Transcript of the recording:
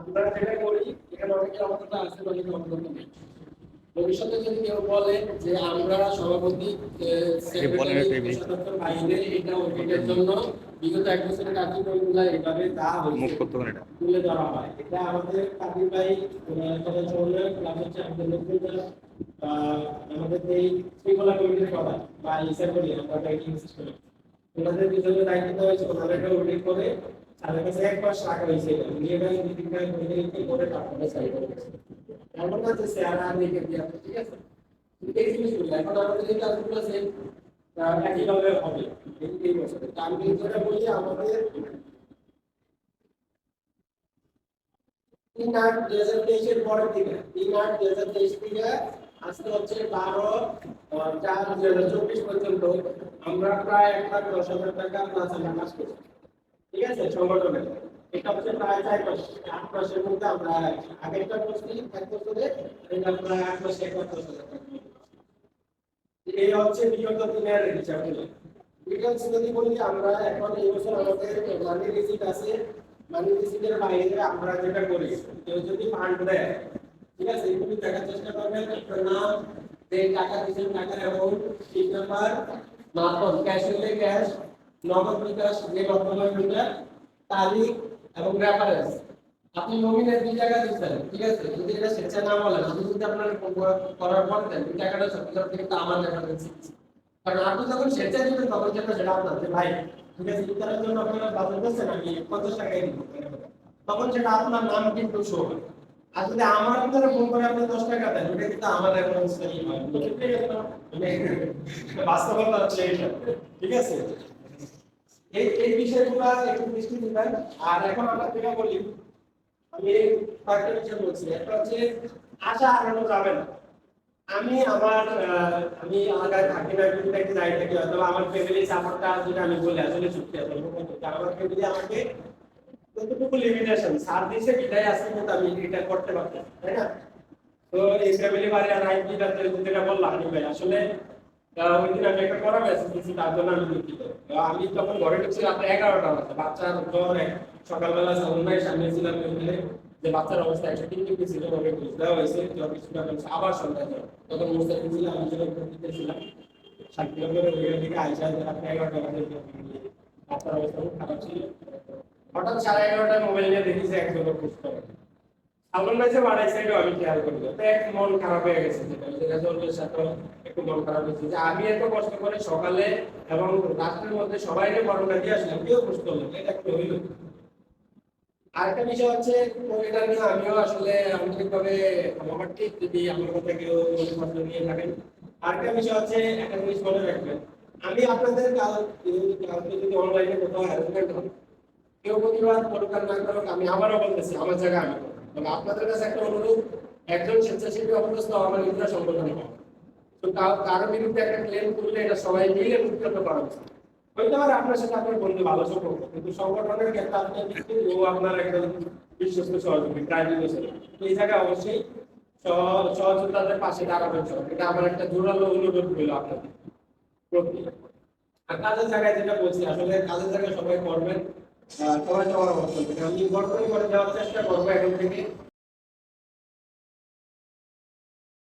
আমরা যেটা করি এখানে অনেকে আমাদের আছে অনেকে আমাদের নেই। ভবিষ্যতে যদি কেউ বলে যে আমরা সভাপতি সেক্রেটারি সদস্যের বাইরে এটা ওইটার জন্য বিগত 1 বছরের কার্যক্রমগুলো এইভাবে যা হয়েছে তুলে ধরা হয়, এটা আমাদের কাদির ভাই ক্লাবের চ্যাম্পিয়ন আমাদের এই শৃঙ্খলা কমিটির সবাই বা ইসা করি আমরা ব্যাংকিং সিস্টেমে ওনাদের পিছনে দায়িত্ব দেওয়া হয়েছে, ওনারা এটা উল্লেখ করে তাদের কাছে 1 মাস রাখা হয়েছে, নিয়ে গেলে মিটিংটা করে তারপরে সাইড করে গেছে। এমন না যে স্যার আর লিখে দিয়ে আসবে, ঠিক আছে? এই জিনিসগুলো এখন আমাদের এই কাজগুলো সেম একইভাবে হবে এই বছরে। আমি যেটা বলি আমাদের 3/8/2023 পরের দিকে 3/8/2023 থেকে আজকে হচ্ছে 12/4/2024 পর্যন্ত আমরা প্রায় 1,10,000 টাকা প্লাস কাজ করছি, ঠিক আছে? সংগঠনে এটা হচ্ছে প্রায় 4 মাস 8 মাসের মধ্যে আমরা আগেরটা করছি 1 বছরে, এটা প্রায় 8 মাসে 1,10,000 টাকা। এই হচ্ছে বিগত দিনের হিসাব। ডিটেইলস যদি বলি আমরা এখন এই বছর আমাদের মানি রিসিট আছে, মানি রিসিটের বাইরে আমরা যেটা করি কেউ যদি ফান্ড দেয়, ঠিক আছে, এগুলি দেখার চেষ্টা করবেন আপনার নাম, যে টাকা দিচ্ছেন টাকার অ্যামাউন্ট, ঠিক নাম্বার, মাধ্যম ক্যাশ হলে ক্যাশ, নগদ বিকাশ যে মাধ্যমে বিকাশ, তারিখ এবং রেফারেন্স। আপনি নমিনের 2 টাকা দিচ্ছেন, ঠিক আছে, যদি এটা স্বেচ্ছা না বলেন আমি যদি আপনার করার পর দেন 2 টাকাটা সত্যি কিন্তু আমার রেফারেন্স, কারণ আপনি যখন স্বেচ্ছা দিবেন তখন সেটা আপনার যে ভাই ঠিক আছে ইফতারের জন্য আপনারা বাজার করছেন আমি 50 টাকাই দিব, তখন সেটা আপনার নাম কিন্তু শো হবে। আর যদি আমার ভিতরে ফোন করে আপনি 10 টাকা দেন এটা কিন্তু আমার রেফারেন্স নেই হয়, বাস্তবতা হচ্ছে এটা, ঠিক আছে? এই বিষয়গুলো একটু দৃষ্টি দিবেন। আর এখন আমরা যেটা বলি আমি কয়েকটা বিষয় বলছি, একটা হচ্ছে আশা হারানো যাবে না। আমি আলাদা থাকি না, কিন্তু একটা যাই থাকি হয়তো আমার ফ্যামিলি সাপোর্টটা যেটা আমি বলি আসলে চুক্তি আছে, আমার ফ্যামিলি আমাকে কতটুকু লিমিটেশন সার দিয়েছে বিদায় আসছে কিন্তু আমি এটা করতে পারতাম, তাই না? তো এই ফ্যামিলি বাড়ি আর আইন যেটা বললাম আমি ভাই আসলে ওই দিন আমি একটা করা মেসেজ দিচ্ছি তার জন্য আমি দুঃখিত। আমি তখন ঘরে ঢুকছি রাত 11টা বাজে, বাচ্চার জ্বর, সকালবেলা সাউন্ড ভাই সামনে ছিলাম যে বাচ্চার অবস্থা 103 ছিল, ওকে বুঝ দেওয়া হয়েছে জ্বর কিছুটা কমছে, আবার সন্ধ্যায় জ্বর, তখন মুস্তাফিজ ছিলাম আমি যখন দিতে ছিলাম 7 কিলোমিটার ওইখান থেকে আইসা রাত 11টা বাজে বাচ্চার অবস্থা খুব খারাপ ছিল। হঠাৎ 11:30টায় মোবাইল নিয়ে দেখি যে একজন পোস্ট করে সাউন্ড ভাই যে বাড়াইছে এটা আমি খেয়াল করি, তো এক মন খারাপ হয়ে গেছে, যেটা রেজাল্টের সাথে একটু মন খারাপ হয়েছে যে আমি এত কষ্ট করে সকালে এবং রাত্রের মধ্যে সবাইকে করোনা দিয়ে আসলাম, কেউ কষ্ট করলো এটা একটু হইল। আরেকটা বিষয় হচ্ছে এটা নিয়ে আমিও আসলে আন্তরিকভাবে আমার ঠিক যদি আমার কথা কেউ মনে নিয়ে থাকেন। আরেকটা বিষয় হচ্ছে একটা জিনিস মনে রাখবেন, আমি আপনাদের কালকে যদি অনলাইনে কোথাও হ্যারাসমেন্ট হয় কেউ প্রতিবাদ করুক আর না করুক আমি আবারও বলতেছি আমার জায়গা আমি করবো। তবে আপনাদের কাছে একটা অনুরোধ, একজন স্বেচ্ছাসেবী অবস্থা আমার নিজেরা সংগঠন হবে, তো কারো বিরুদ্ধে একটা ক্লেম করলে এটা সবাই মিলে উত্তপ্ত করা উচিত। হইতে পারে আপনার সাথে আপনার বন্ধু ভালো সম্পর্ক, কিন্তু সংগঠনের ক্ষেত্রে আপনি ও আপনার একজন বিশ্বস্ত সহযোগী প্রায় 2 বছর, এই জায়গায় অবশ্যই সহযোগিতাদের পাশে দাঁড়াবেন সব, এটা আমার একটা জোরালো অনুরোধ রইল আপনাদের প্রতি। আর কাজের জায়গায় যেটা বলছি আসলে কাজের জায়গায় সবাই করবেন, সবাই সবার অবস্থা আমি বর্তমানে করে দেওয়ার চেষ্টা করবো এখন থেকে।